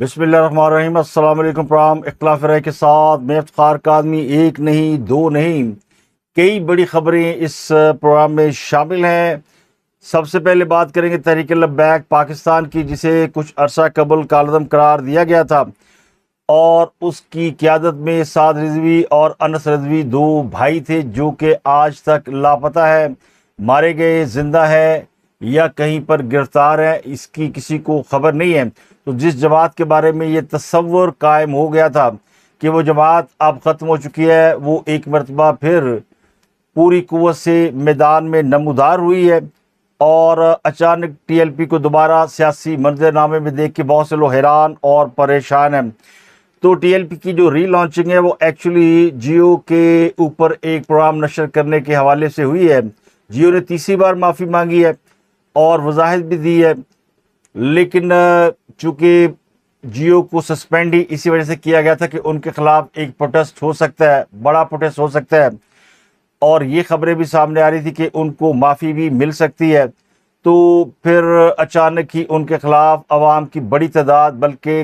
بسم اللہ الرحمن الرحیم۔ السلام علیکم۔ پرام اختلاف رائے کے ساتھ میں افتخار کاظمی ایک نہیں دو نہیں کئی بڑی خبریں اس پروگرام میں شامل ہیں۔ سب سے پہلے بات کریں گے تحریک لبیک پاکستان کی، جسے کچھ عرصہ قبل کالعدم قرار دیا گیا تھا، اور اس کی قیادت میں سعد رضوی اور انس رضوی دو بھائی تھے جو کہ آج تک لاپتہ ہے، مارے گئے، زندہ ہے یا کہیں پر گرفتار ہیں، اس کی کسی کو خبر نہیں ہے۔ تو جس جماعت کے بارے میں یہ تصور قائم ہو گیا تھا کہ وہ جماعت اب ختم ہو چکی ہے، وہ ایک مرتبہ پھر پوری قوت سے میدان میں نمودار ہوئی ہے، اور اچانک ٹی ایل پی کو دوبارہ سیاسی منظرنامے میں دیکھ کے بہت سے لوگ حیران اور پریشان ہیں۔ تو ٹی ایل پی کی جو ری لانچنگ ہے وہ ایکچولی جیو کے اوپر ایک پروگرام نشر کرنے کے حوالے سے ہوئی ہے۔ جیو نے تیسری بار معافی مانگی ہے اور وضاحت بھی دی ہے، لیکن چونکہ جیو کو سسپینڈ ہی اسی وجہ سے کیا گیا تھا کہ ان کے خلاف ایک پروٹیسٹ ہو سکتا ہے، بڑا پروٹیسٹ ہو سکتا ہے، اور یہ خبریں بھی سامنے آ رہی تھی کہ ان کو معافی بھی مل سکتی ہے۔ تو پھر اچانک ہی ان کے خلاف عوام کی بڑی تعداد، بلکہ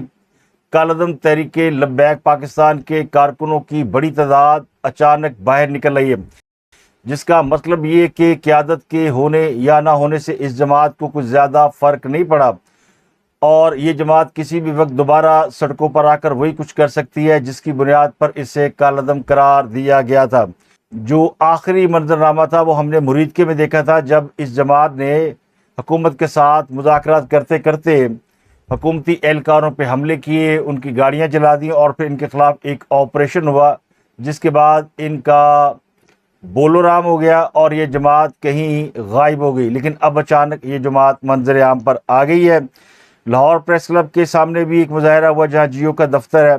کالعدم تحریک لبیک پاکستان کے کارکنوں کی بڑی تعداد اچانک باہر نکل رہی ہے، جس کا مطلب یہ کہ قیادت کے ہونے یا نہ ہونے سے اس جماعت کو کچھ زیادہ فرق نہیں پڑا، اور یہ جماعت کسی بھی وقت دوبارہ سڑکوں پر آ کر وہی کچھ کر سکتی ہے جس کی بنیاد پر اسے کالعدم قرار دیا گیا تھا۔ جو آخری منظرنامہ تھا وہ ہم نے مرید میں دیکھا تھا، جب اس جماعت نے حکومت کے ساتھ مذاکرات کرتے کرتے حکومتی اہلکاروں پہ حملے کیے، ان کی گاڑیاں جلا دیں، اور پھر ان کے خلاف ایک آپریشن ہوا جس کے بعد ان کا بولو رام ہو گیا اور یہ جماعت کہیں غائب ہو گئی۔ لیکن اب اچانک یہ جماعت منظر عام پر آ گئی ہے۔ لاہور پریس کلب کے سامنے بھی ایک مظاہرہ ہوا جہاں جیو کا دفتر ہے۔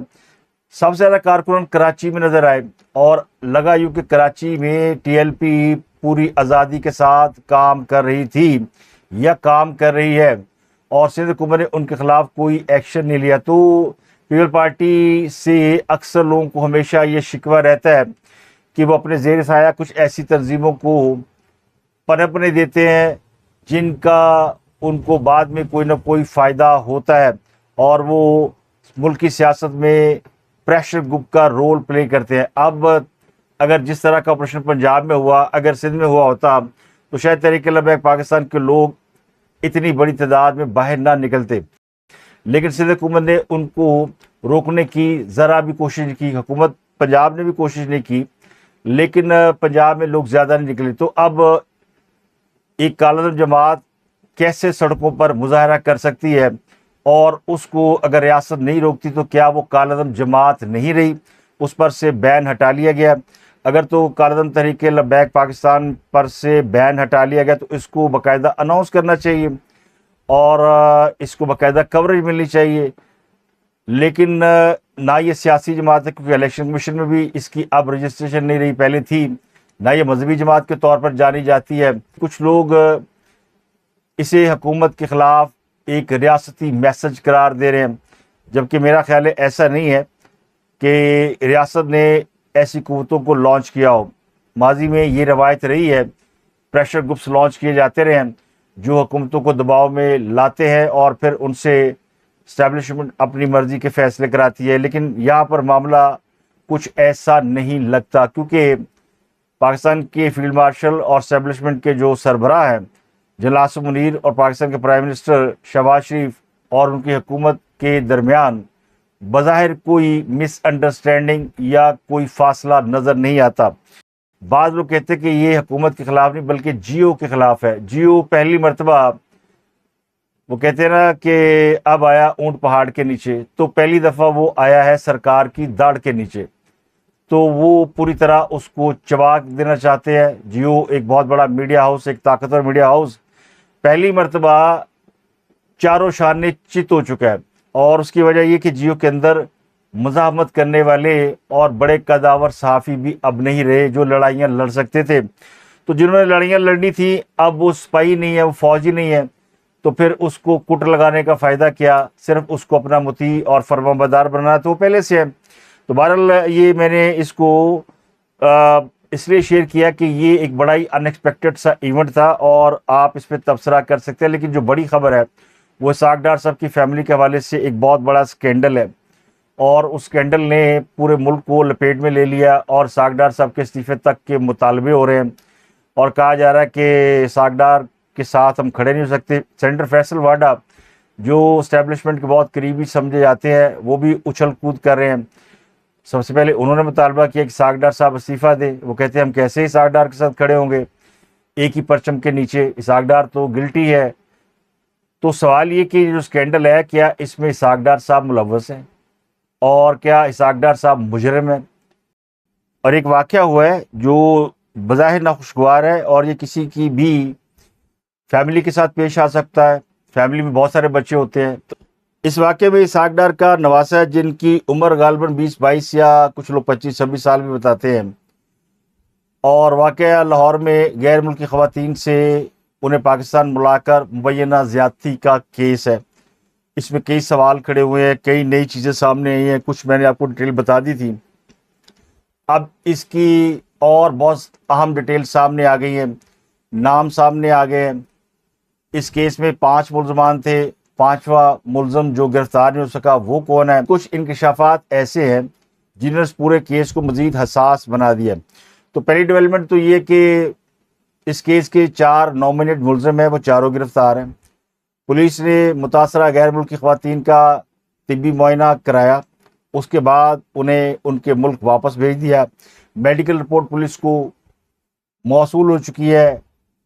سب سے زیادہ کارکنان کراچی میں نظر آئے، اور لگا یوں کہ کراچی میں ٹی ایل پی پوری آزادی کے ساتھ کام کر رہی تھی یا کام کر رہی ہے، اور سندھ حکومت نے ان کے خلاف کوئی ایکشن نہیں لیا۔ تو پیپل پارٹی سے اکثر لوگوں کو ہمیشہ یہ شکوہ رہتا ہے کہ وہ اپنے زیر سایہ کچھ ایسی تنظیموں کو پنپنے دیتے ہیں جن کا ان کو بعد میں کوئی نہ کوئی فائدہ ہوتا ہے، اور وہ ملکی سیاست میں پریشر گروپ کا رول پلے کرتے ہیں۔ اب اگر جس طرح کا آپریشن پنجاب میں ہوا اگر سندھ میں ہوا ہوتا تو شاید تحریک لبیک پاکستان کے لوگ اتنی بڑی تعداد میں باہر نہ نکلتے، لیکن سندھ حکومت نے ان کو روکنے کی ذرا بھی کوشش نہیں کی، حکومت پنجاب نے بھی کوشش نہیں کی، لیکن پنجاب میں لوگ زیادہ نہیں نکلے۔ تو اب ایک کالعدم جماعت کیسے سڑکوں پر مظاہرہ کر سکتی ہے، اور اس کو اگر ریاست نہیں روکتی تو کیا وہ کالعدم جماعت نہیں رہی؟ اس پر سے بین ہٹا لیا گیا۔ اگر تو کالعدم تحریک لبیک پاکستان پر سے بین ہٹا لیا گیا تو اس کو باقاعدہ اناؤنس کرنا چاہیے اور اس کو باقاعدہ کوریج ملنی چاہیے، لیکن نہ یہ سیاسی جماعت ہے کیونکہ الیکشن کمیشن میں بھی اس کی اب رجسٹریشن نہیں رہی، پہلے تھی، نہ یہ مذہبی جماعت کے طور پر جانی جاتی ہے۔ کچھ لوگ اسے حکومت کے خلاف ایک ریاستی میسج قرار دے رہے ہیں، جبکہ میرا خیال ہے ایسا نہیں ہے کہ ریاست نے ایسی قوتوں کو لانچ کیا ہو۔ ماضی میں یہ روایت رہی ہے، پریشر گروپس لانچ کیے جاتے رہے ہیں جو حکومتوں کو دباؤ میں لاتے ہیں اور پھر ان سے اسٹیبلشمنٹ اپنی مرضی کے فیصلے کراتی ہے، لیکن یہاں پر معاملہ کچھ ایسا نہیں لگتا، کیونکہ پاکستان کے فیلڈ مارشل اور اسٹیبلشمنٹ کے جو سربراہ ہیں جنرل آصف منیر اور پاکستان کے پرائم منسٹر شہباز شریف اور ان کی حکومت کے درمیان بظاہر کوئی مس انڈرسٹینڈنگ یا کوئی فاصلہ نظر نہیں آتا۔ بعض لوگ کہتے ہیں کہ یہ حکومت کے خلاف نہیں بلکہ جیو کے خلاف ہے۔ جیو پہلی مرتبہ، وہ کہتے ہیں نا کہ اب آیا اونٹ پہاڑ کے نیچے، تو پہلی دفعہ وہ آیا ہے سرکار کی داڑھ کے نیچے، تو وہ پوری طرح اس کو چبا دینا چاہتے ہیں۔ جیو ایک بہت بڑا میڈیا ہاؤس، ایک طاقتور میڈیا ہاؤس، پہلی مرتبہ چاروں شانے چت ہو چکا ہے، اور اس کی وجہ یہ کہ جیو کے اندر مزاحمت کرنے والے اور بڑے قداور صحافی بھی اب نہیں رہے جو لڑائیاں لڑ سکتے تھے۔ تو جنہوں نے لڑائیاں لڑنی تھی اب وہ سپاہی نہیں ہے، وہ فوجی نہیں ہے، تو پھر اس کو کٹ لگانے کا فائدہ کیا؟ صرف اس کو اپنا مطیع اور فرمانبردار بنانا تو وہ پہلے سے ہے۔ تو بہرحال یہ میں نے اس کو اس لیے شیئر کیا کہ یہ ایک بڑا ہی ان ایکسپیکٹڈ سا ایونٹ تھا اور آپ اس پہ تبصرہ کر سکتے ہیں، لیکن جو بڑی خبر ہے وہ اسحاق ڈار صاحب کی فیملی کے حوالے سے ایک بہت بڑا اسکینڈل ہے، اور اس اسکینڈل نے پورے ملک کو لپیٹ میں لے لیا، اور اسحاق ڈار صاحب کے استعفے تک کے مطالبے ہو رہے ہیں، اور کہا جا رہا ہے کہ اسحاق ڈار کے ساتھ ہم کھڑے نہیں ہو سکتے۔ سینیٹر فیصل واڈا جو اسٹیبلشمنٹ کے بہت قریبی سمجھے جاتے ہیں، وہ بھی اچھل کود کر رہے ہیں۔ سب سے پہلے انہوں نے مطالبہ کیا کہ اسحاق ڈار صاحب استعفیٰ دیں۔ وہ کہتے ہیں ہم کیسے اسحاق ڈار کے ساتھ کھڑے ہوں گے ایک ہی پرچم کے نیچے، اسحاق ڈار تو گلٹی ہے۔ تو سوال یہ کہ جو اسکینڈل ہے، کیا اس میں اسحاق ڈار صاحب ملوث ہیں، اور کیا اسحاق ڈار صاحب مجرم ہیں؟ اور ایک واقعہ ہوا ہے جو بظاہر ناخوشگوار ہے، اور یہ کسی کی بھی فیملی کے ساتھ پیش آ سکتا ہے۔ فیملی میں بہت سارے بچے ہوتے ہیں۔ تو اس واقعے میں اسحاق ڈار کا نواسہ ہے، جن کی عمر غالباً 20-22 یا کچھ لوگ 25-26 سال بھی بتاتے ہیں، اور واقعہ لاہور میں غیر ملکی خواتین سے انہیں پاکستان بلا کر مبینہ زیادتی کا کیس ہے۔ اس میں کئی سوال کھڑے ہوئے ہیں، کئی نئی چیزیں سامنے آئی ہیں، کچھ میں نے آپ کو ڈیٹیل بتا دی تھی، اب اس کی اور بہت اہم ڈیٹیل سامنے آ گئی ہیں، نام سامنے آ گئے ہیں۔ اس کیس میں 5 ملزمان تھے، 5واں ملزم جو گرفتار نہیں ہو سکا وہ کون ہے؟ کچھ انکشافات ایسے ہیں جنہوں نے اس پورے کیس کو مزید حساس بنا دیا۔ تو پہلی ڈیولپمنٹ تو یہ کہ اس کیس کے 4 نامنیٹ ملزم ہیں، وہ چاروں گرفتار ہیں۔ پولیس نے متاثرہ غیر ملکی خواتین کا طبی معائنہ کرایا، اس کے بعد انہیں ان کے ملک واپس بھیج دیا۔ میڈیکل رپورٹ پولیس کو موصول ہو چکی ہے،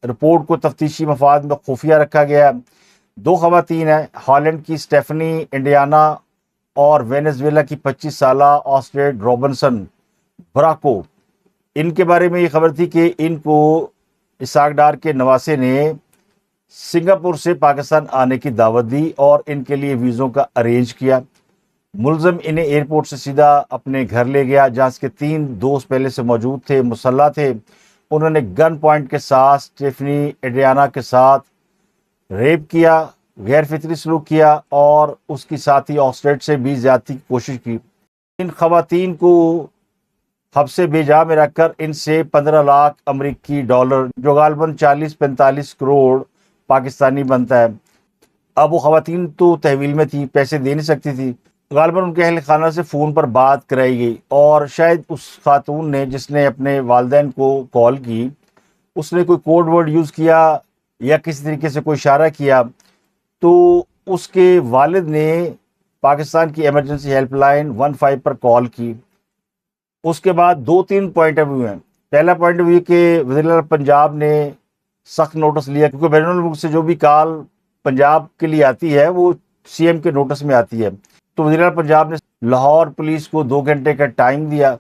رپورٹ کو تفتیشی مفاد میں خفیہ رکھا گیا۔ 2 خواتین ہیں، ہالینڈ کی اسٹیفنی انڈیانا اور وینزویلا کی 25 سالہ آسٹریڈ رابنسن براکو۔ ان کے بارے میں یہ خبر تھی کہ ان کو اسحاق ڈار کے نواسے نے سنگاپور سے پاکستان آنے کی دعوت دی اور ان کے لیے ویزوں کا ارینج کیا۔ ملزم انہیں ایئرپورٹ سے سیدھا اپنے گھر لے گیا، جہاں اس کے 3 دوست پہلے سے موجود تھے، مسلح تھے۔ انہوں نے گن پوائنٹ کے ساتھ اسٹیفنی ایڈریانا کے ساتھ ریپ کیا، غیر فطری سلوک کیا، اور اس کی ساتھی آسٹریٹ سے بھی زیادتی کی کوشش کی۔ ان خواتین کو حبس بے جا میں رکھ کر ان سے 15 لاکھ امریکی ڈالر، جو غالباً 40-45 کروڑ پاکستانی بنتا ہے۔ اب وہ خواتین تو تحویل میں تھی، پیسے دے نہیں سکتی تھی، غالباً ان کے اہل خانہ سے فون پر بات کرائی گئی، اور شاید اس خاتون نے جس نے اپنے والدین کو کال کی، اس نے کوئی کوڈ ورڈ یوز کیا یا کسی طریقے سے کوئی اشارہ کیا، تو اس کے والد نے پاکستان کی ایمرجنسی ہیلپ لائن 15 پر کال کی۔ اس کے بعد 2-3 پوائنٹ آف ویو ہیں۔ پہلا پوائنٹ آف ویو کہ وزیر اعلیٰ پنجاب نے سخت نوٹس لیا، کیونکہ بین الملک سے جو بھی کال پنجاب کے لیے آتی ہے وہ سی ایم کے نوٹس میں آتی ہے۔ تو وزیر اعلیٰ پنجاب نے لاہور پولیس کو 2 گھنٹے کا ٹائم دیا،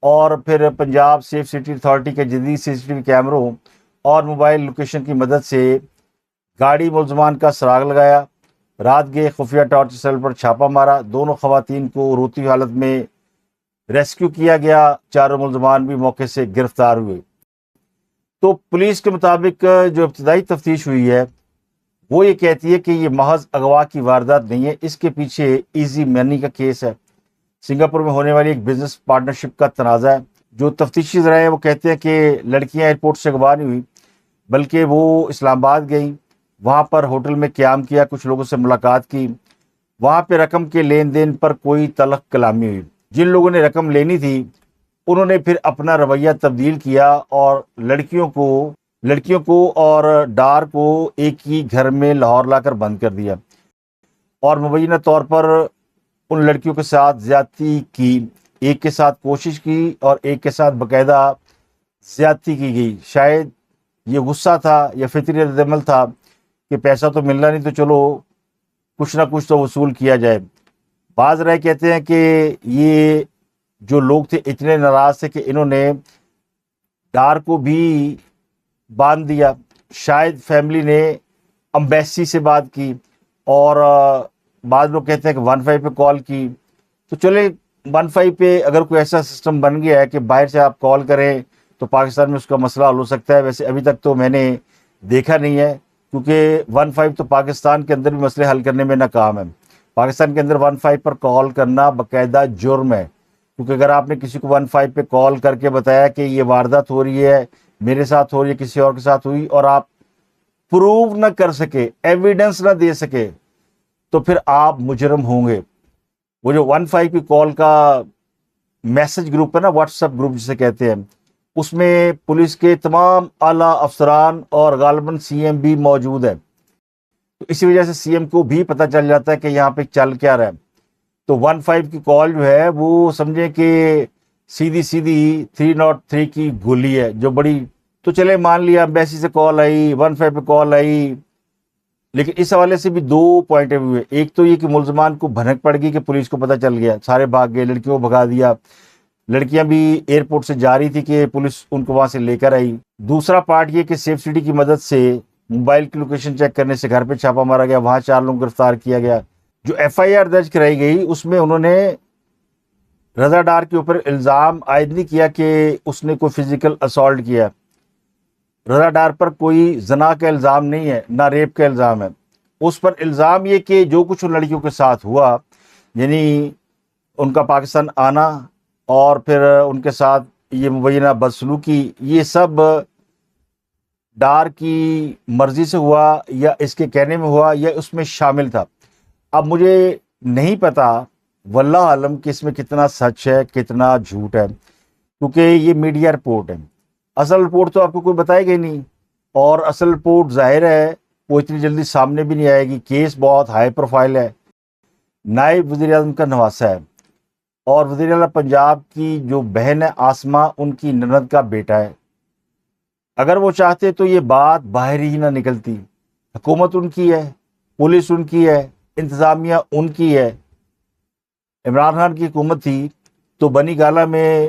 اور پھر پنجاب سیف سٹی اتھارٹی کے جدید CCTV کیمروں اور موبائل لوکیشن کی مدد سے گاڑی ملزمان کا سراغ لگایا۔ رات گئے خفیہ ٹارچ سیل پر چھاپہ مارا، دونوں خواتین کو روتی ہوئی حالت میں ریسکیو کیا گیا، چاروں ملزمان بھی موقع سے گرفتار ہوئے۔ تو پولیس کے مطابق جو ابتدائی تفتیش ہوئی ہے وہ یہ کہتی ہے کہ یہ محض اغوا کی واردات نہیں ہے، اس کے پیچھے ایزی منی کا کیس ہے، سنگاپور میں ہونے والی ایک بزنس پارٹنرشپ کا تنازع ہے۔ جو تفتیشی ذرائع ہیں وہ کہتے ہیں کہ لڑکیاں ایئرپورٹ سے اغوا نہیں ہوئی، بلکہ وہ اسلام آباد گئیں، وہاں پر ہوٹل میں قیام کیا، کچھ لوگوں سے ملاقات کی، وہاں پہ رقم کے لین دین پر کوئی تلخ کلامی ہوئی۔ جن لوگوں نے رقم لینی تھی انہوں نے پھر اپنا رویہ تبدیل کیا اور لڑکیوں کو اور ڈار کو ایک ہی گھر میں لاہور لا کر بند کر دیا، اور مبینہ طور پر ان لڑکیوں کے ساتھ زیادتی کی، ایک کے ساتھ کوشش کی اور ایک کے ساتھ باقاعدہ زیادتی کی گئی۔ شاید یہ غصہ تھا یا فطری رد عمل تھا کہ پیسہ تو ملنا نہیں، تو چلو کچھ نہ کچھ تو وصول کیا جائے۔ بعض رائے کہتے ہیں کہ یہ جو لوگ تھے اتنے ناراض تھے کہ انہوں نے ڈار کو بھی باندھ دیا۔ شاید فیملی نے امبیسی سے بات کی، اور بعض لوگ کہتے ہیں کہ 15 پہ کال کی۔ تو چلے 15 پہ اگر کوئی ایسا سسٹم بن گیا ہے کہ باہر سے آپ کال کریں تو پاکستان میں اس کا مسئلہ حل ہو سکتا ہے۔ ویسے ابھی تک تو میں نے دیکھا نہیں ہے، کیونکہ 15 تو پاکستان کے اندر بھی مسئلے حل کرنے میں ناکام ہے۔ پاکستان کے اندر 15 پر کال کرنا باقاعدہ جرم ہے، کیونکہ اگر آپ نے کسی کو 15 پہ کال کر کے بتایا کہ یہ واردات ہو رہی ہے، میرے ساتھ ہو رہی ہے، کسی اور کے ساتھ ہوئی، اور آپ پروو نہ کر سکے، ایویڈنس نہ دے سکے، تو پھر آپ مجرم ہوں گے۔ وہ جو 15 کی کال کا میسج گروپ ہے نا، واٹس ایپ گروپ جسے کہتے ہیں، اس میں پولیس کے تمام اعلیٰ افسران اور غالباً سی ایم بھی موجود ہے، تو اسی وجہ سے سی ایم کو بھی پتہ چل جاتا ہے کہ یہاں پہ چل کیا رہا ہے۔ تو 15 کی کال جو ہے وہ سمجھیں کہ سیدھی 303 کی گولی ہے جو بڑی، تو چلے مان لیا ایمبیسی سے کال آئی، 15 پہ کال آئی، لیکن اس حوالے سے بھی دو پوائنٹ آف ویو ہے۔ ایک تو یہ کہ ملزمان کو بھنک پڑ گئی کہ پولیس کو پتہ چل گیا، سارے بھاگ گئے، لڑکیوں کو بھگا دیا، لڑکیاں بھی ایئرپورٹ سے جا رہی تھی کہ پولیس ان کو وہاں سے لے کر آئی۔ دوسرا پارٹ یہ کہ سیف سٹی کی مدد سے موبائل کی لوکیشن چیک کرنے سے گھر پہ چھاپا مارا گیا، وہاں 4 لوگوں کو گرفتار کیا گیا۔ جو ایف آئی آر درج کرائی گئی اس میں انہوں نے رضا ڈار کے اوپر الزام عائد نہیں کیا کہ اس نے کوئی فزیکل اسالٹ کیا۔ رضا ڈار پر کوئی زنا کا الزام نہیں ہے، نہ ریپ کا الزام ہے۔ اس پر الزام یہ کہ جو کچھ ان لڑکیوں کے ساتھ ہوا، یعنی ان کا پاکستان آنا اور پھر ان کے ساتھ یہ مبینہ بدسلوکی، یہ سب ڈار کی مرضی سے ہوا یا اس کے کہنے میں ہوا یا اس میں شامل تھا۔ اب مجھے نہیں پتا واللہ عالم کہ اس میں کتنا سچ ہے کتنا جھوٹ ہے، کیونکہ یہ میڈیا رپورٹ ہے۔ اصل رپورٹ تو آپ کو کوئی بتائے گا ہی نہیں، اور اصل رپورٹ ظاہر ہے وہ اتنی جلدی سامنے بھی نہیں آئے گی۔ کیس بہت ہائی پروفائل ہے، نائب وزیر اعظم کا نواسہ ہے، اور وزیر اعلیٰ پنجاب کی جو بہن ہے آسما، ان کی نند کا بیٹا ہے۔ اگر وہ چاہتے تو یہ بات باہر ہی نہ نکلتی۔ حکومت ان کی ہے، پولیس ان کی ہے، انتظامیہ ان کی ہے۔ عمران خان کی حکومت تھی تو بنی گالہ میں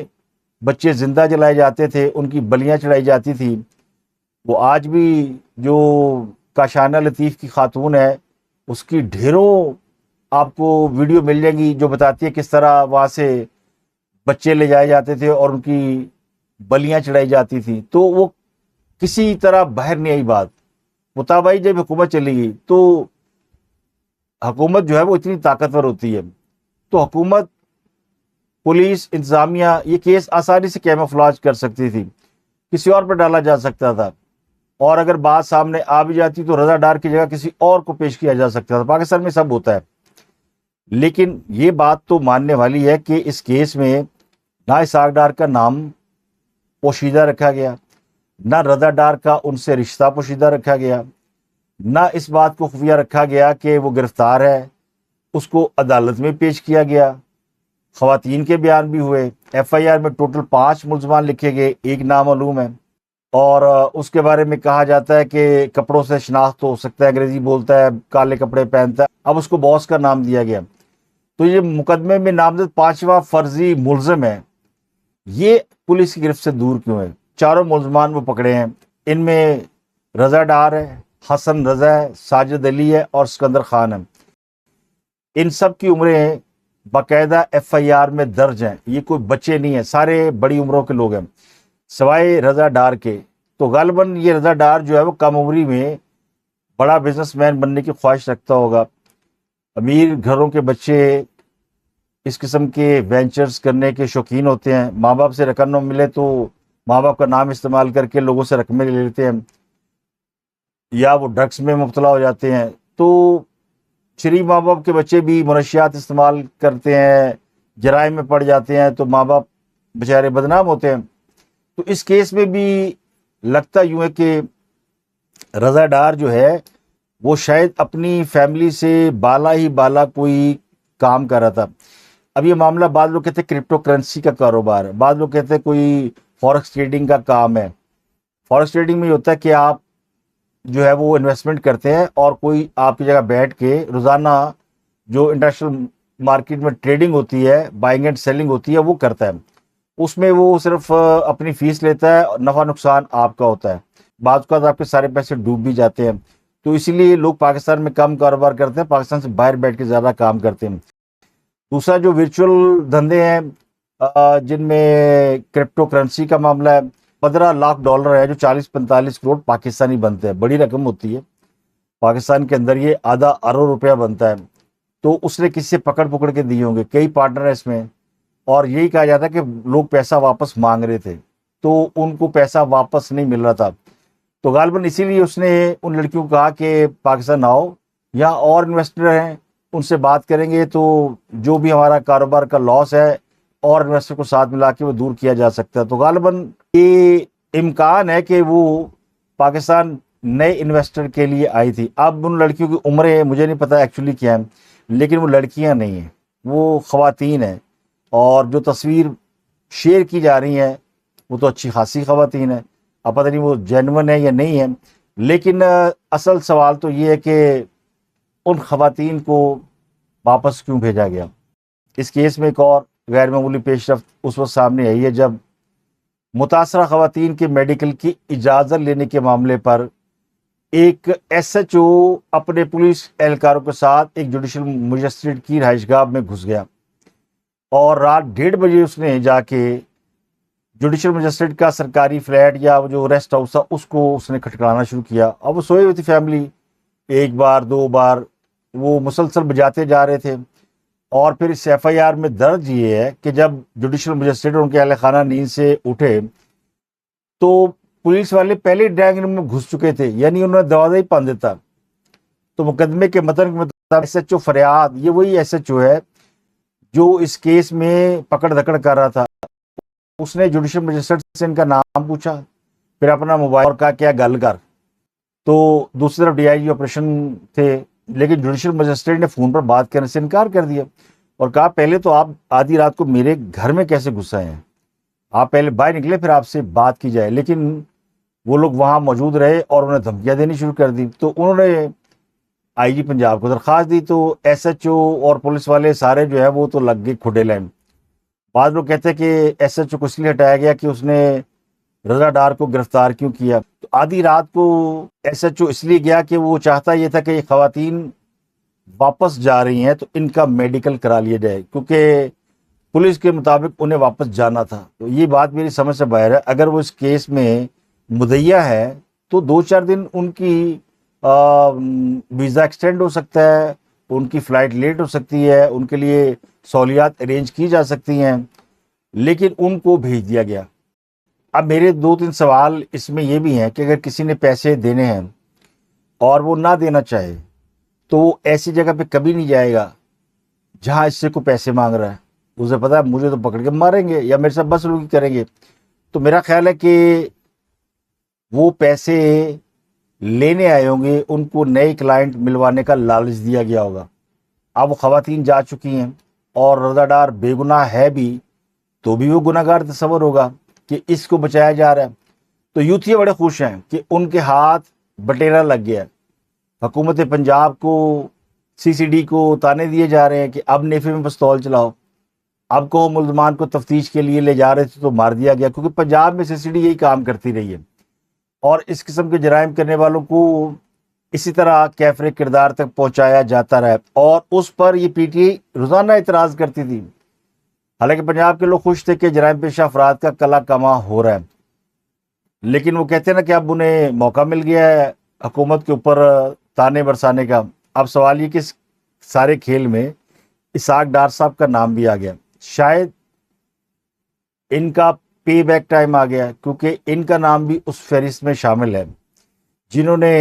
بچے زندہ جلائے جاتے تھے، ان کی بلیاں چڑھائی جاتی تھی۔ وہ آج بھی جو کاشانہ لطیف کی خاتون ہے، اس کی ڈھیروں آپ کو ویڈیو مل جائیں گی جو بتاتی ہے کس طرح وہاں سے بچے لے جائے جاتے تھے اور ان کی بلیاں چڑھائی جاتی تھی۔ تو وہ کسی طرح باہر نہیں آئی بات۔ مطابعی جب حکومت چلی گئی تو حکومت جو ہے وہ اتنی طاقتور ہوتی ہے، تو حکومت، پولیس، انتظامیہ یہ کیس آسانی سے کیموفلاج کر سکتی تھی، کسی اور پر ڈالا جا سکتا تھا، اور اگر بات سامنے آ بھی جاتی تو رضا ڈار کی جگہ کسی اور کو پیش کیا جا سکتا تھا۔ پاکستان میں سب ہوتا ہے، لیکن یہ بات تو ماننے والی ہے کہ اس کیس میں نہ اسحاق ڈار کا نام پوشیدہ رکھا گیا، نہ رضا ڈار کا ان سے رشتہ پوشیدہ رکھا گیا، نہ اس بات کو خفیہ رکھا گیا کہ وہ گرفتار ہے، اس کو عدالت میں پیش کیا گیا۔ خواتین کے بیان بھی ہوئے۔ ایف آئی آر میں ٹوٹل 5 ملزمان لکھے گئے، ایک نامعلوم ہے، اور اس کے بارے میں کہا جاتا ہے کہ کپڑوں سے شناخت ہو سکتا ہے، انگریزی بولتا ہے، کالے کپڑے پہنتا ہے، اب اس کو باس کا نام دیا گیا۔ تو یہ مقدمے میں نامزد 5واں فرضی ملزم ہے، یہ پولیس کی گرفت سے دور کیوں ہے؟ چاروں ملزمان وہ پکڑے ہیں، ان میں رضا ڈار ہے، حسن رضا ہے، ساجد علی ہے اور سکندر خان ہے۔ ان سب کی عمریں باقاعدہ ایف آئی آر میں درج ہیں، یہ کوئی بچے نہیں ہیں، سارے بڑی عمروں کے لوگ ہیں سوائے رضا ڈار کے۔ تو غالباً یہ رضا ڈار جو ہے وہ کم عمری میں بڑا بزنس مین بننے کی خواہش رکھتا ہوگا۔ امیر گھروں کے بچے اس قسم کے وینچرز کرنے کے شوقین ہوتے ہیں، ماں باپ سے رقم نہ ملے تو ماں باپ کا نام استعمال کر کے لوگوں سے رقمیں لے لیتے ہیں، یا وہ ڈرگس میں مبتلا ہو جاتے ہیں۔ تو شریف ماں باپ کے بچے بھی منشیات استعمال کرتے ہیں، جرائم میں پڑ جاتے ہیں، تو ماں باپ بیچارے بدنام ہوتے ہیں۔ تو اس کیس میں بھی لگتا یوں ہے کہ رضا ڈار جو ہے وہ شاید اپنی فیملی سے بالا ہی بالا کوئی کام کر رہا تھا۔ اب یہ معاملہ بعض لوگ کہتے ہیں کرپٹو کرنسی کا کاروبار ہے، بعض لوگ کہتے ہیں کوئی فورکس ٹریڈنگ کا کام ہے۔ فورکس ٹریڈنگ میں یہ ہوتا ہے کہ آپ جو ہے وہ انویسٹمنٹ کرتے ہیں اور کوئی آپ کی جگہ بیٹھ کے روزانہ جو انٹرنیشنل مارکیٹ میں ٹریڈنگ ہوتی ہے، بائنگ اینڈ سیلنگ ہوتی ہے، وہ کرتا ہے۔ اس میں وہ صرف اپنی فیس لیتا ہے اور نفع نقصان آپ کا ہوتا ہے۔ بعض اوقات آپ کے سارے پیسے ڈوب بھی جاتے ہیں، تو اسی لیے لوگ پاکستان میں کم کاروبار کرتے ہیں، پاکستان سے باہر بیٹھ کے زیادہ کام کرتے ہیں۔ دوسرا جو ورچوئل دھندے ہیں جن میں کرپٹو کرنسی کا معاملہ ہے، $15 لاکھ ہے جو 40-45 کروڑ پاکستانی بنتے ہیں، بڑی رقم ہوتی ہے پاکستان کے اندر، یہ آدھا ارب روپیہ بنتا ہے۔ تو اس نے کسی سے پکڑ پکڑ کے دیے ہوں گے، کئی پارٹنر ہیں اس میں، اور یہی کہا جاتا ہے کہ لوگ پیسہ واپس مانگ رہے تھے تو ان کو پیسہ واپس نہیں مل رہا تھا، تو غالباً اسی لیے اس نے ان لڑکیوں کو کہا کہ پاکستان آؤ، یہاں اور انویسٹر ہیں، ان سے بات کریں گے تو جو بھی ہمارا کاروبار کا لاس ہے اور انویسٹر کو ساتھ ملا کے وہ دور کیا جا سکتا ہے۔ تو غالباً یہ امکان ہے کہ وہ پاکستان نئے انویسٹر کے لیے آئی تھی۔ اب ان لڑکیوں کی عمریں مجھے نہیں پتا ایکچولی کیا ہیں، لیکن وہ لڑکیاں نہیں ہیں، وہ خواتین ہیں، اور جو تصویر شیئر کی جا رہی ہیں وہ تو اچھی خاصی خواتین ہیں۔ اب پتہ نہیں وہ جینون ہے یا نہیں ہے، لیکن اصل سوال تو یہ ہے کہ ان خواتین کو واپس کیوں بھیجا گیا۔ اس کیس میں ایک اور غیر معمولی پیش رفت اس وقت سامنے آئی ہے جب متاثرہ خواتین کے میڈیکل کی اجازت لینے کے معاملے پر ایک ایس ایچ او اپنے پولیس اہلکاروں کے ساتھ ایک جوڈیشل مجسٹریٹ کی رہائش گاہ میں گھس گیا، اور رات 1:30 بجے اس نے جا کے جوڈیشل مجسٹریٹ کا سرکاری فلیٹ یا جو ریسٹ ہاؤس تھا اس نے کھٹکھلانا شروع کیا۔ اب وہ سوئے ہوئی تھی فیملی، ایک بار دو بار وہ مسلسل بجاتے جا رہے تھے، اور پھر اس ایف آئی آر میں درج یہ ہے کہ جب جوڈیشل مجسٹریٹ اور ان کے اہل خانہ نیند سے اٹھے تو پولیس والے پہلے ڈرائنگ روم میں گھس چکے تھے، یعنی انہوں نے دروازہ ہی بند دیتا۔ تو مقدمے کے متن کے مطابق ایس ایچ او فریاد، یہ وہی ایس ایچ او ہے جو اس کیس میں پکڑ دھکڑ کر رہا تھا، اس نے جوڈیشل مجسٹریٹ سے ان کا نام پوچھا، پھر اپنا موبائل اور کہا کیا گل کر۔ تو دوسری طرف ڈی آئی جی آپریشن تھے، لیکن جوڈیشل مجسٹریٹ نے فون پر بات کرنے سے انکار کر دیا اور کہا پہلے تو آپ آدھی رات کو میرے گھر میں کیسے گھس آئے ہیں، آپ پہلے باہر نکلے پھر آپ سے بات کی جائے۔ لیکن وہ لوگ وہاں موجود رہے اور انہیں دھمکیاں دینی شروع کر دی۔ تو انہوں نے آئی جی پنجاب کو درخواست دی، تو ایس ایچ او اور پولیس والے سارے جو ہے وہ تو لگ گئے کھڈے لائن۔ بعض لوگ کہتے ہیں کہ ایس ایچ او کو اس لیے ہٹایا گیا کہ اس نے رضا ڈار کو گرفتار کیوں کیا۔ تو آدھی رات کو ایس ایچ او اس لیے گیا کہ وہ چاہتا یہ تھا کہ یہ خواتین واپس جا رہی ہیں تو ان کا میڈیکل کرا لیا جائے، کیونکہ پولیس کے مطابق انہیں واپس جانا تھا۔ تو یہ بات میری سمجھ سے باہر ہے، اگر وہ اس کیس میں مدعیہ ہے تو 2-4 دن ان کی ویزا ایکسٹینڈ ہو سکتا ہے، ان کی فلائٹ لیٹ ہو سکتی ہے، ان کے لیے سہولیات ارینج کی جا سکتی ہیں، لیکن ان کو بھیج دیا گیا۔ اب میرے 2-3 سوال اس میں یہ بھی ہیں کہ اگر کسی نے پیسے دینے ہیں اور وہ نہ دینا چاہے تو وہ ایسی جگہ پہ کبھی نہیں جائے گا جہاں اس سے کوئی پیسے مانگ رہا ہے، اسے پتا ہے مجھے تو پکڑ کے ماریں گے یا میرے ساتھ بدسلوکی کریں گے۔ تو میرا خیال ہے کہ وہ پیسے لینے آئے ہوں گے، ان کو نئے کلائنٹ ملوانے کا لالچ دیا گیا ہوگا۔ اب وہ خواتین جا چکی ہیں اور رضا ڈار بے گناہ ہے بھی تو بھی وہ گناہ گار تصور ہوگا کہ اس کو بچایا جا رہا ہے۔ تو یوتھیے بڑے خوش ہیں کہ ان کے ہاتھ بٹیرا لگ گیا، حکومت پنجاب کو سی سی ڈی کو تانے دیے جا رہے ہیں کہ اب نیفے میں پستول چلاؤ۔ اب کو ملزمان کو تفتیش کے لیے لے جا رہے تھے تو مار دیا گیا، کیونکہ پنجاب میں سی سی ڈی یہی کام کرتی رہی ہے، اور اس قسم کے جرائم کرنے والوں کو اسی طرح کیفر کردار تک پہنچایا جاتا رہا، اور اس پر یہ پی ٹی آئی روزانہ اعتراض کرتی تھی۔ حالانکہ پنجاب کے لوگ خوش تھے کہ جرائم پیشہ افراد کا کلا کما ہو رہا ہے، لیکن وہ کہتے ہیں نا کہ اب انہیں موقع مل گیا ہے حکومت کے اوپر تانے برسانے کا۔ اب سوال یہ کہ اس سارے کھیل میں اسحاق ڈار صاحب کا نام بھی آ گیا، شاید ان کا پے بیک ٹائم آ گیا، کیونکہ ان کا نام بھی اس فہرست میں شامل ہے جنہوں نے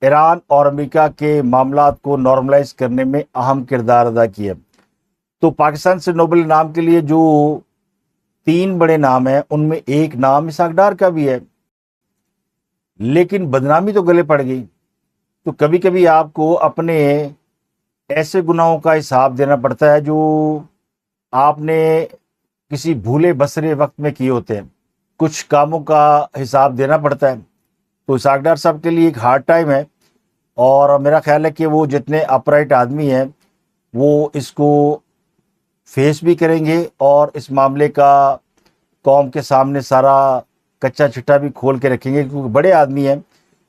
ایران اور امریکہ کے معاملات کو نارملائز کرنے میں اہم کردار ادا کیا۔ تو پاکستان سے نوبل انعام کے لیے جو 3 بڑے نام ہیں ان میں ایک نام اسحاق ڈار کا بھی ہے، لیکن بدنامی تو گلے پڑ گئی۔ تو کبھی کبھی آپ کو اپنے ایسے گناہوں کا حساب دینا پڑتا ہے جو آپ نے کسی بھولے بسرے وقت میں کیے ہوتے ہیں، کچھ کاموں کا حساب دینا پڑتا ہے۔ تو اسحاق ڈار صاحب کے لیے ایک ہارڈ ٹائم ہے، اور میرا خیال ہے کہ وہ جتنے اپرائٹ آدمی ہیں وہ اس کو فیس بھی کریں گے، اور اس معاملے کا قوم کے سامنے سارا کچا چھٹا بھی کھول کے رکھیں گے، کیونکہ بڑے آدمی ہیں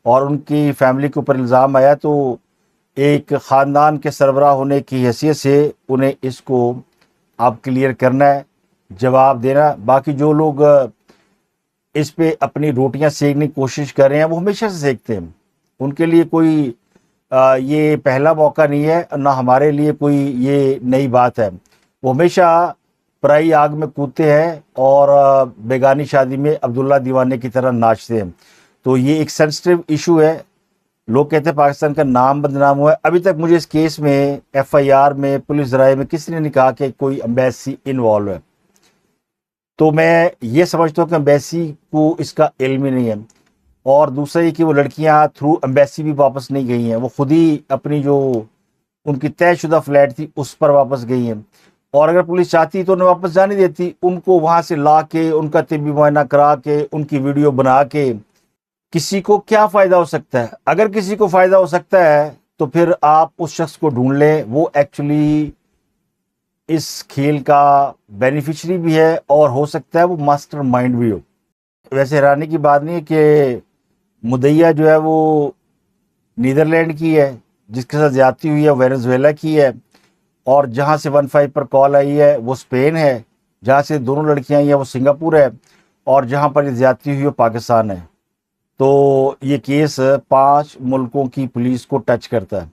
اور ان کی فیملی کے اوپر الزام آیا تو ایک خاندان کے سربراہ ہونے کی حیثیت سے انہیں اس کو اب کلیئر کرنا ہے، جواب دینا۔ باقی جو لوگ اس پہ اپنی روٹیاں سیکنے کی کوشش کر رہے ہیں وہ ہمیشہ سے سیکتے ہیں، ان کے لیے کوئی یہ پہلا موقع نہیں ہے، نہ ہمارے لیے کوئی یہ نئی بات ہے۔ وہ ہمیشہ پرائی آگ میں کودتے ہیں اور بیگانی شادی میں عبداللہ دیوانے کی طرح ناچتے ہیں۔ تو یہ ایک سینسٹیو ایشو ہے، لوگ کہتے ہیں پاکستان کا نام بدنام ہوا ہے. ابھی تک مجھے اس کیس میں ایف آئی آر میں پولیس ذرائع میں کسی نے نہیں کہا کہ کوئی امبیسی انوالو ہے. تو میں یہ سمجھتا ہوں کہ امبیسی کو اس کا علم ہی نہیں ہے. اور دوسرا یہ کہ وہ لڑکیاں تھرو امبیسی بھی واپس نہیں گئی ہیں, وہ خود ہی اپنی جو ان کی طے شدہ فلائٹ تھی اس پر واپس گئی ہیں. اور اگر پولیس چاہتی تو انہیں واپس جانے دیتی, ان کو وہاں سے لا کے ان کا طبی معائنہ کرا کے ان کی ویڈیو بنا کے. کسی کو کیا فائدہ ہو سکتا ہے؟ اگر کسی کو فائدہ ہو سکتا ہے تو پھر آپ اس شخص کو ڈھونڈ لیں, وہ ایکچولی اس کھیل کا بینیفیشری بھی ہے اور ہو سکتا ہے وہ ماسٹر مائنڈ بھی ہو. ویسے حیرانی کی بات نہیں ہے کہ مدعیہ جو ہے وہ نیدرلینڈ کی ہے, جس کے ساتھ زیادتی ہوئی ہے وینزویلا کی ہے, اور جہاں سے 15 پر کال آئی ہے وہ اسپین ہے, جہاں سے دونوں لڑکیاں آئی ہیں وہ سنگاپور ہے, اور جہاں پر یہ زیادتی ہوئی وہ پاکستان ہے. تو یہ کیس 5 ملکوں کی پولیس کو ٹچ کرتا ہے.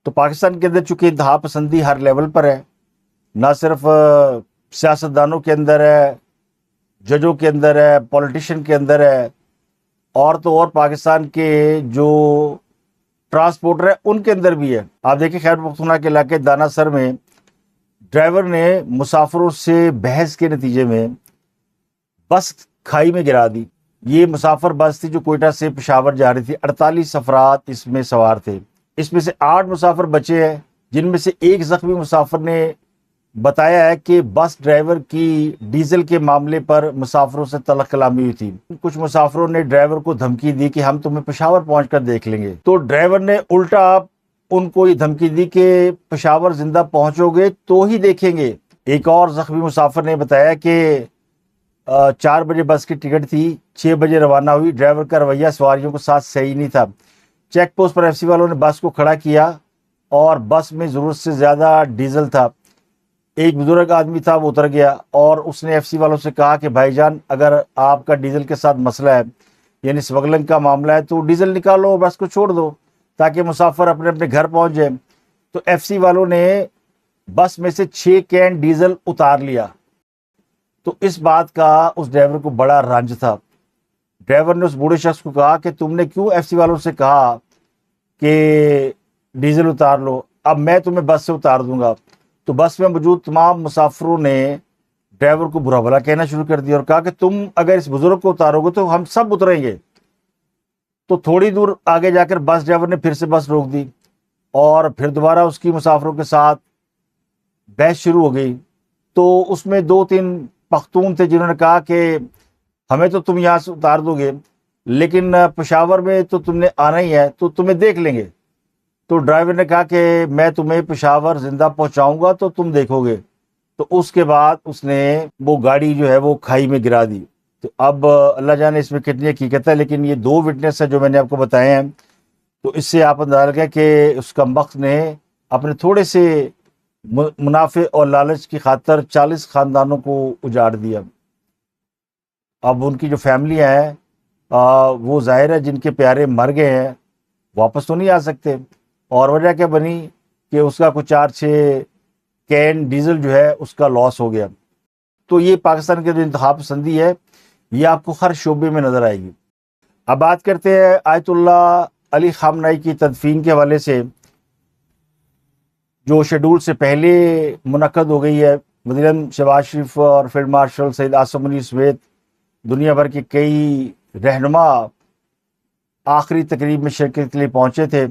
تو پاکستان کے اندر چونکہ انتہا پسندی ہر لیول پر ہے, نہ صرف سیاستدانوں کے اندر ہے, ججوں کے اندر ہے, پولیٹیشین کے اندر ہے, اور تو اور پاکستان کے جو ٹرانسپورٹر ہے ان کے اندر بھی ہے. آپ دیکھیں خیبر پختونخوا کے علاقے دانا سر میں ڈرائیور نے مسافروں سے بحث کے نتیجے میں بس کھائی میں گرا دی. یہ مسافر بس تھی جو کوئٹہ سے پشاور جا رہی تھی, 48 افراد اس میں سوار تھے. اس میں سے 8 مسافر بچے ہیں, جن میں سے ایک زخمی مسافر نے بتایا ہے کہ بس ڈرائیور کی ڈیزل کے معاملے پر مسافروں سے تلخ کلامی ہوئی تھی. کچھ مسافروں نے ڈرائیور کو دھمکی دی کہ ہم تمہیں پشاور پہنچ کر دیکھ لیں گے. تو ڈرائیور نے الٹا ان کو یہ دھمکی دی کہ پشاور زندہ پہنچو گے تو ہی دیکھیں گے. ایک اور زخمی مسافر نے بتایا کہ 4 بجے بس کی ٹکٹ تھی, 6 بجے روانہ ہوئی. ڈرائیور کا رویہ سواریوں کے ساتھ صحیح نہیں تھا. چیک پوسٹ پر ایف سی والوں نے بس کو کھڑا کیا اور بس میں ضرورت سے زیادہ ڈیزل تھا. ایک بزرگ آدمی تھا, وہ اتر گیا اور اس نے ایف سی والوں سے کہا کہ بھائی جان اگر آپ کا ڈیزل کے ساتھ مسئلہ ہے, یعنی اسمگلنگ کا معاملہ ہے, تو ڈیزل نکالو, بس کو چھوڑ دو تاکہ مسافر اپنے اپنے گھر پہنچ جائیں. تو ایف سی والوں نے بس میں سے 6 کین ڈیزل اتار لیا. تو اس بات کا اس ڈرائیور کو بڑا رنج تھا. ڈرائیور نے اس بوڑھے شخص کو کہا کہ تم نے کیوں ایف سی والوں سے کہا کہ ڈیزل اتار لو, اب میں تمہیں بس سے اتار دوں گا. تو بس میں موجود تمام مسافروں نے ڈرائیور کو برا بھلا کہنا شروع کر دیا اور کہا کہ تم اگر اس بزرگ کو اتارو گے تو ہم سب اتریں گے. تو تھوڑی دور آگے جا کر بس ڈرائیور نے پھر سے بس روک دی اور پھر دوبارہ اس کی مسافروں کے ساتھ بحث شروع ہو گئی. تو اس میں 2-3 پختون تھے جنہوں نے کہا کہ ہمیں تو تم یہاں سے اتار دو گے, لیکن پشاور میں تو تم نے آنا ہی ہے تو تمہیں دیکھ لیں گے. تو ڈرائیور نے کہا کہ میں تمہیں پشاور زندہ پہنچاؤں گا تو تم دیکھو گے. تو اس کے بعد اس نے وہ گاڑی جو ہے وہ کھائی میں گرا دی. تو اب اللہ جانے اس میں کتنی حقیقت ہے, لیکن یہ 2 وٹنس ہیں جو میں نے آپ کو بتائے ہیں. تو اس سے آپ اندازہ لگائیں کہ اس کمبخت نے اپنے تھوڑے سے منافع اور لالچ کی خاطر 40 خاندانوں کو اجاڑ دیا. اب ان کی جو فیملیاں ہیں وہ ظاہر ہے جن کے پیارے مر گئے ہیں واپس تو نہیں آ سکتے. اور وجہ کیا بنی کہ اس کا کچھ 4-6 کین ڈیزل جو ہے اس کا لاس ہو گیا. تو یہ پاکستان کی جو انتہا پسندی ہے یہ آپ کو ہر شعبے میں نظر آئے گی. اب بات کرتے ہیں آیت اللہ علی خامنائی کی تدفین کے حوالے سے, جو شیڈول سے پہلے منعقد ہو گئی ہے. وزیر اعظم شہباز شریف اور فیلڈ مارشل سید عاصم منیر سمیت دنیا بھر کے کئی رہنما آخری تقریب میں شرکت کے لیے پہنچے تھے,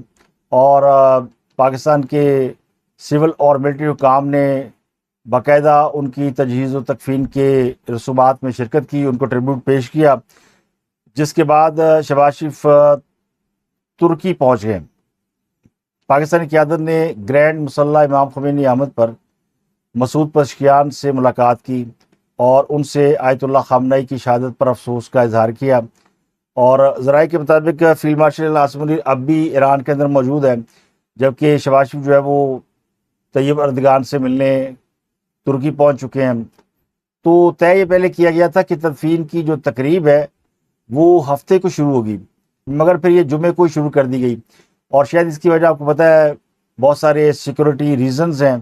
اور پاکستان کے سول اور ملٹری حکام نے باقاعدہ ان کی تجہیز و تکفین کے رسومات میں شرکت کی, ان کو ٹریبیوٹ پیش کیا. جس کے بعد شہباز شریف ترکی پہنچ گئے. پاکستانی قیادت نے گرینڈ مسلح امام خمینی آمد پر مسعود پزشکیان سے ملاقات کی اور ان سے آیت اللہ خامنائی کی شہادت پر افسوس کا اظہار کیا. اور ذرائع کے مطابق فیلڈ مارشل عاصم منیر اب بھی ایران کے اندر موجود ہے, جبکہ شہباز شریف جو ہے وہ طیب اردگان سے ملنے ترکی پہنچ چکے ہیں. تو طے یہ پہلے کیا گیا تھا کہ تدفین کی جو تقریب ہے وہ ہفتے کو شروع ہوگی, مگر پھر یہ جمعے کو ہی شروع کر دی گئی. اور شاید اس کی وجہ آپ کو پتہ ہے بہت سارے سیکورٹی ریزنز ہیں.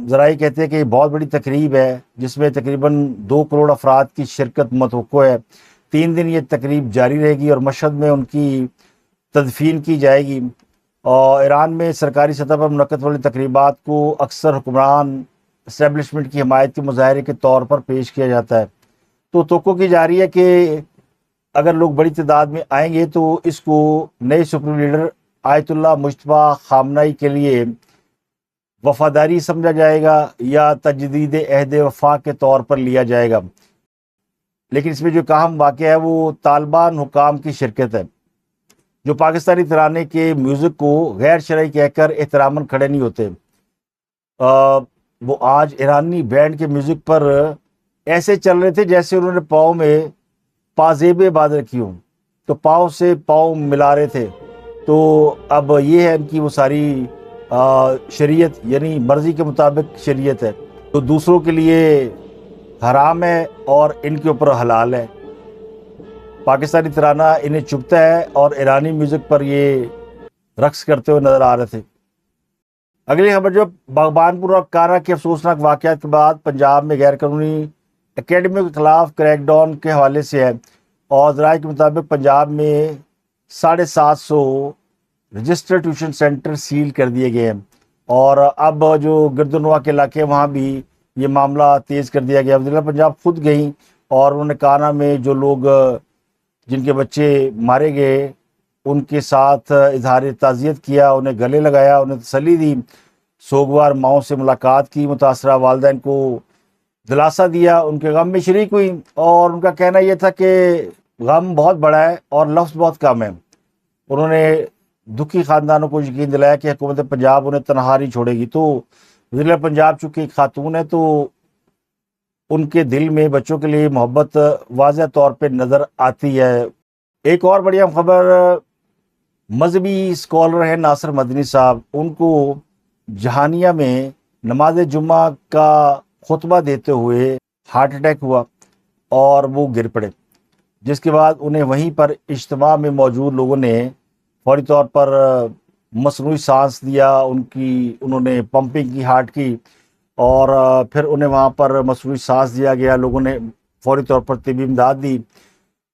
ذرائع کہتے ہیں کہ یہ بہت بڑی تقریب ہے جس میں تقریباً 2 کروڑ افراد کی شرکت متوقع ہے. 3 دن یہ تقریب جاری رہے گی اور مشہد میں ان کی تدفین کی جائے گی، اور ایران میں سرکاری سطح پر منعقد والی تقریبات کو اکثر حکمران اسٹیبلشمنٹ کی حمایت کے مظاہرے کے طور پر پیش کیا جاتا ہے۔ تو توقع کی جا رہی ہے کہ اگر لوگ بڑی تعداد میں آئیں گے تو اس کو نئے سپریم لیڈر آیت اللہ مجتبیٰ خامنائی کے لیے وفاداری سمجھا جائے گا یا تجدید عہد وفا کے طور پر لیا جائے گا۔ لیکن اس میں جو ایک اہم واقعہ ہے وہ طالبان حکام کی شرکت ہے، جو پاکستانی ترانے کے میوزک کو غیر شرعی کہہ کر احتراماً کھڑے نہیں ہوتے۔ وہ آج ایرانی بینڈ کے میوزک پر ایسے چل رہے تھے جیسے انہوں نے پاؤں میں پازیبیں باندھ رکھی ہوں، تو پاؤں سے پاؤں ملا رہے تھے۔ تو اب یہ ہے ان کی وہ ساری شریعت، یعنی مرضی کے مطابق شریعت ہے، تو دوسروں کے لیے حرام ہے اور ان کے اوپر حلال ہے۔ پاکستانی ترانہ انہیں چبھتا ہے اور ایرانی میوزک پر یہ رقص کرتے ہوئے نظر آ رہے تھے۔ اگلی خبر جو باغبان پور اور کارا کے افسوسناک واقعات کے بعد پنجاب میں غیر قانونی اکیڈمیوں کے خلاف کریک ڈاؤن کے حوالے سے ہے، اور ذرائع کے مطابق پنجاب میں 750 رجسٹرڈ ٹیوشن سینٹر سیل کر دیے گئے ہیں، اور اب جو گردنوا کے علاقے وہاں بھی یہ معاملہ تیز کر دیا گیا۔ وزیر پنجاب خود گئیں اور انہوں نے کانا میں جو لوگ جن کے بچے مارے گئے ان کے ساتھ اظہار تعزیت کیا، انہیں گلے لگایا، انہیں تسلی دی، سوگوار ماؤں سے ملاقات کی، متاثرہ والدین کو دلاسا دیا، ان کے غم میں شریک ہوئی، اور ان کا کہنا یہ تھا کہ غم بہت بڑا ہے اور لفظ بہت کم ہے۔ انہوں نے دکھی خاندانوں کو یقین دلایا کہ حکومت پنجاب انہیں تنہا نہیں چھوڑے گی۔ تو وزیر پنجاب چونکہ ایک خاتون ہے تو ان کے دل میں بچوں کے لیے محبت واضح طور پہ نظر آتی ہے۔ ایک اور بڑی اہم خبر، مذہبی اسکالر ہیں ناصر مدنی صاحب، ان کو جہانیہ میں نماز جمعہ کا خطبہ دیتے ہوئے ہارٹ اٹیک ہوا اور وہ گر پڑے، جس کے بعد انہیں وہیں پر اجتماع میں موجود لوگوں نے فوری طور پر مصنوعی سانس دیا، انہوں نے پمپنگ کی ہارٹ کی، اور پھر انہیں وہاں پر مصنوعی سانس دیا گیا، لوگوں نے فوری طور پر طبی امداد دی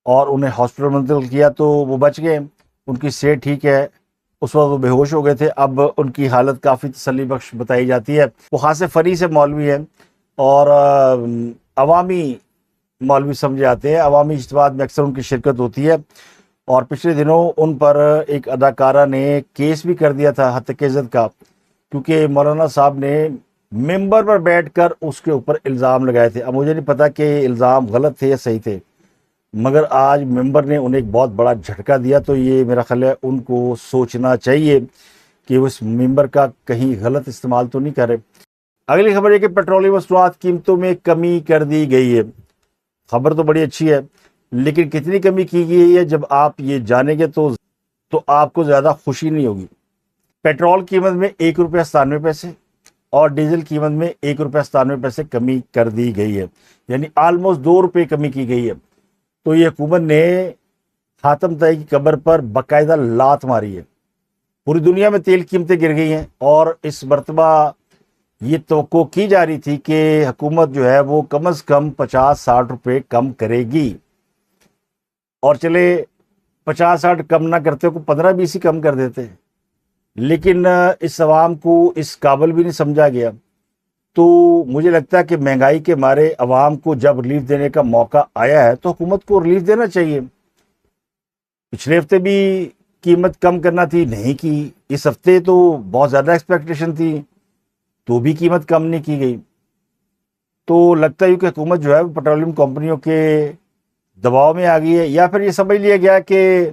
اور انہیں ہاسپٹل منتقل کیا، تو وہ بچ گئے، ان کی صحت ٹھیک ہے۔ اس وقت وہ بے ہوش ہو گئے تھے، اب ان کی حالت کافی تسلی بخش بتائی جاتی ہے۔ وہ خاص فری سے مولوی ہیں اور عوامی مولوی سمجھے جاتے ہیں، عوامی اجتماعات میں اکثر ان کی شرکت ہوتی ہے، اور پچھلے دنوں ان پر ایک اداکارہ نے کیس بھی کر دیا تھا ہتک عزت کا، کیونکہ مولانا صاحب نے ممبر پر بیٹھ کر اس کے اوپر الزام لگائے تھے۔ اب مجھے نہیں پتا کہ الزام غلط تھے یا صحیح تھے، مگر آج ممبر نے انہیں ایک بہت بڑا جھٹکا دیا، تو یہ میرا خیال ہے ان کو سوچنا چاہیے کہ وہ اس ممبر کا کہیں غلط استعمال تو نہیں کرے۔ اگلی خبر یہ کہ پیٹرولیم مصنوعات قیمتوں میں کمی کر دی گئی ہے۔ خبر تو بڑی اچھی ہے، لیکن کتنی کمی کی گئی ہے جب آپ یہ جانیں گے تو آپ کو زیادہ خوشی نہیں ہوگی۔ پیٹرول قیمت میں 1 روپیہ 97 پیسے اور ڈیزل قیمت میں 1 روپیہ 97 پیسے کمی کر دی گئی ہے، یعنی آلموسٹ 2 روپے کمی کی گئی ہے۔ تو یہ حکومت نے حاتم طائی کی قبر پر باقاعدہ لات ماری ہے۔ پوری دنیا میں تیل قیمتیں گر گئی ہیں، اور اس مرتبہ یہ توقع کی جا رہی تھی کہ حکومت جو ہے وہ کم از کم 50-60 روپے کم کرے گی، اور چلے 50-60 کم نہ کرتے کو 15-20 ہی کم کر دیتے، لیکن اس عوام کو اس قابل بھی نہیں سمجھا گیا۔ تو مجھے لگتا ہے کہ مہنگائی کے مارے عوام کو جب ریلیف دینے کا موقع آیا ہے تو حکومت کو ریلیف دینا چاہیے۔ پچھلے ہفتے بھی قیمت کم کرنا تھی، نہیں کی، اس ہفتے تو بہت زیادہ ایکسپیکٹیشن تھی تو بھی قیمت کم نہیں کی گئی۔ تو لگتا ہے کہ حکومت جو ہے وہ پیٹرولیم کمپنیوں کے دباؤ میں آ گئی ہے، یا پھر یہ سمجھ لیا گیا کہ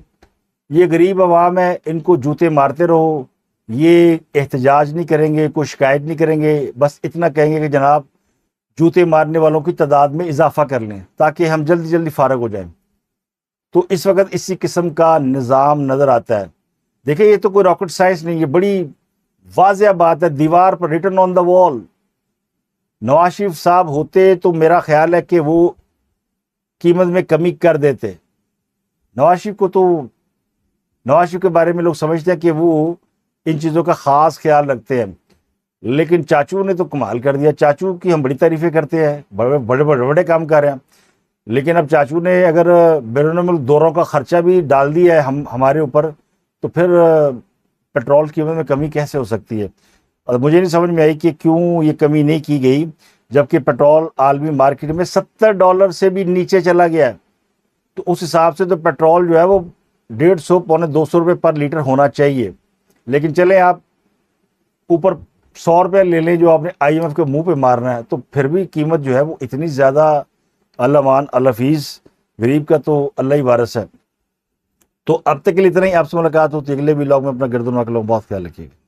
یہ غریب عوام ہے، ان کو جوتے مارتے رہو، یہ احتجاج نہیں کریں گے، کوئی شکایت نہیں کریں گے، بس اتنا کہیں گے کہ جناب جوتے مارنے والوں کی تعداد میں اضافہ کر لیں تاکہ ہم جلدی جلدی فارغ ہو جائیں۔ تو اس وقت اسی قسم کا نظام نظر آتا ہے۔ دیکھیں یہ تو کوئی راکٹ سائنس نہیں، یہ بڑی واضح بات ہے، دیوار پر ریٹن آن دا وال۔ نواز شریف صاحب ہوتے تو میرا خیال ہے کہ وہ قیمت میں کمی کر دیتے۔ نواز شریف کے بارے میں لوگ سمجھتے ہیں کہ وہ ان چیزوں کا خاص خیال رکھتے ہیں، لیکن چاچو نے تو کمال کر دیا۔ چاچو کی ہم بڑی تعریفیں کرتے ہیں، بڑے کام کر رہے ہیں، لیکن اب چاچو نے اگر بیرون ملک دوروں کا خرچہ بھی ڈال دیا ہے ہمارے اوپر، تو پھر پیٹرول کی قیمت میں کمی کیسے ہو سکتی ہے؟ اور مجھے نہیں سمجھ میں آئی کہ کیوں یہ کمی نہیں کی گئی، جبکہ پیٹرول عالمی مارکیٹ میں $70 سے بھی نیچے چلا گیا ہے۔ تو اس حساب سے تو پیٹرول جو ہے وہ 150 پونے 200 روپے پر لیٹر ہونا چاہیے، لیکن چلیں آپ اوپر 100 روپے لے لیں جو آپ نے IMF کے منہ پہ مارنا ہے، تو پھر بھی قیمت جو ہے وہ اتنی زیادہ، اللہ مان اللہ حفیظ، غریب کا تو اللہ ہی وارث ہے۔ تو اب تک کے لیے اتنا ہی، آپ سے ملاقات ہوتی ہے اگلے ولاگ میں۔ اپنا گردن واقع لوگ بہت خیال رکھیے گا۔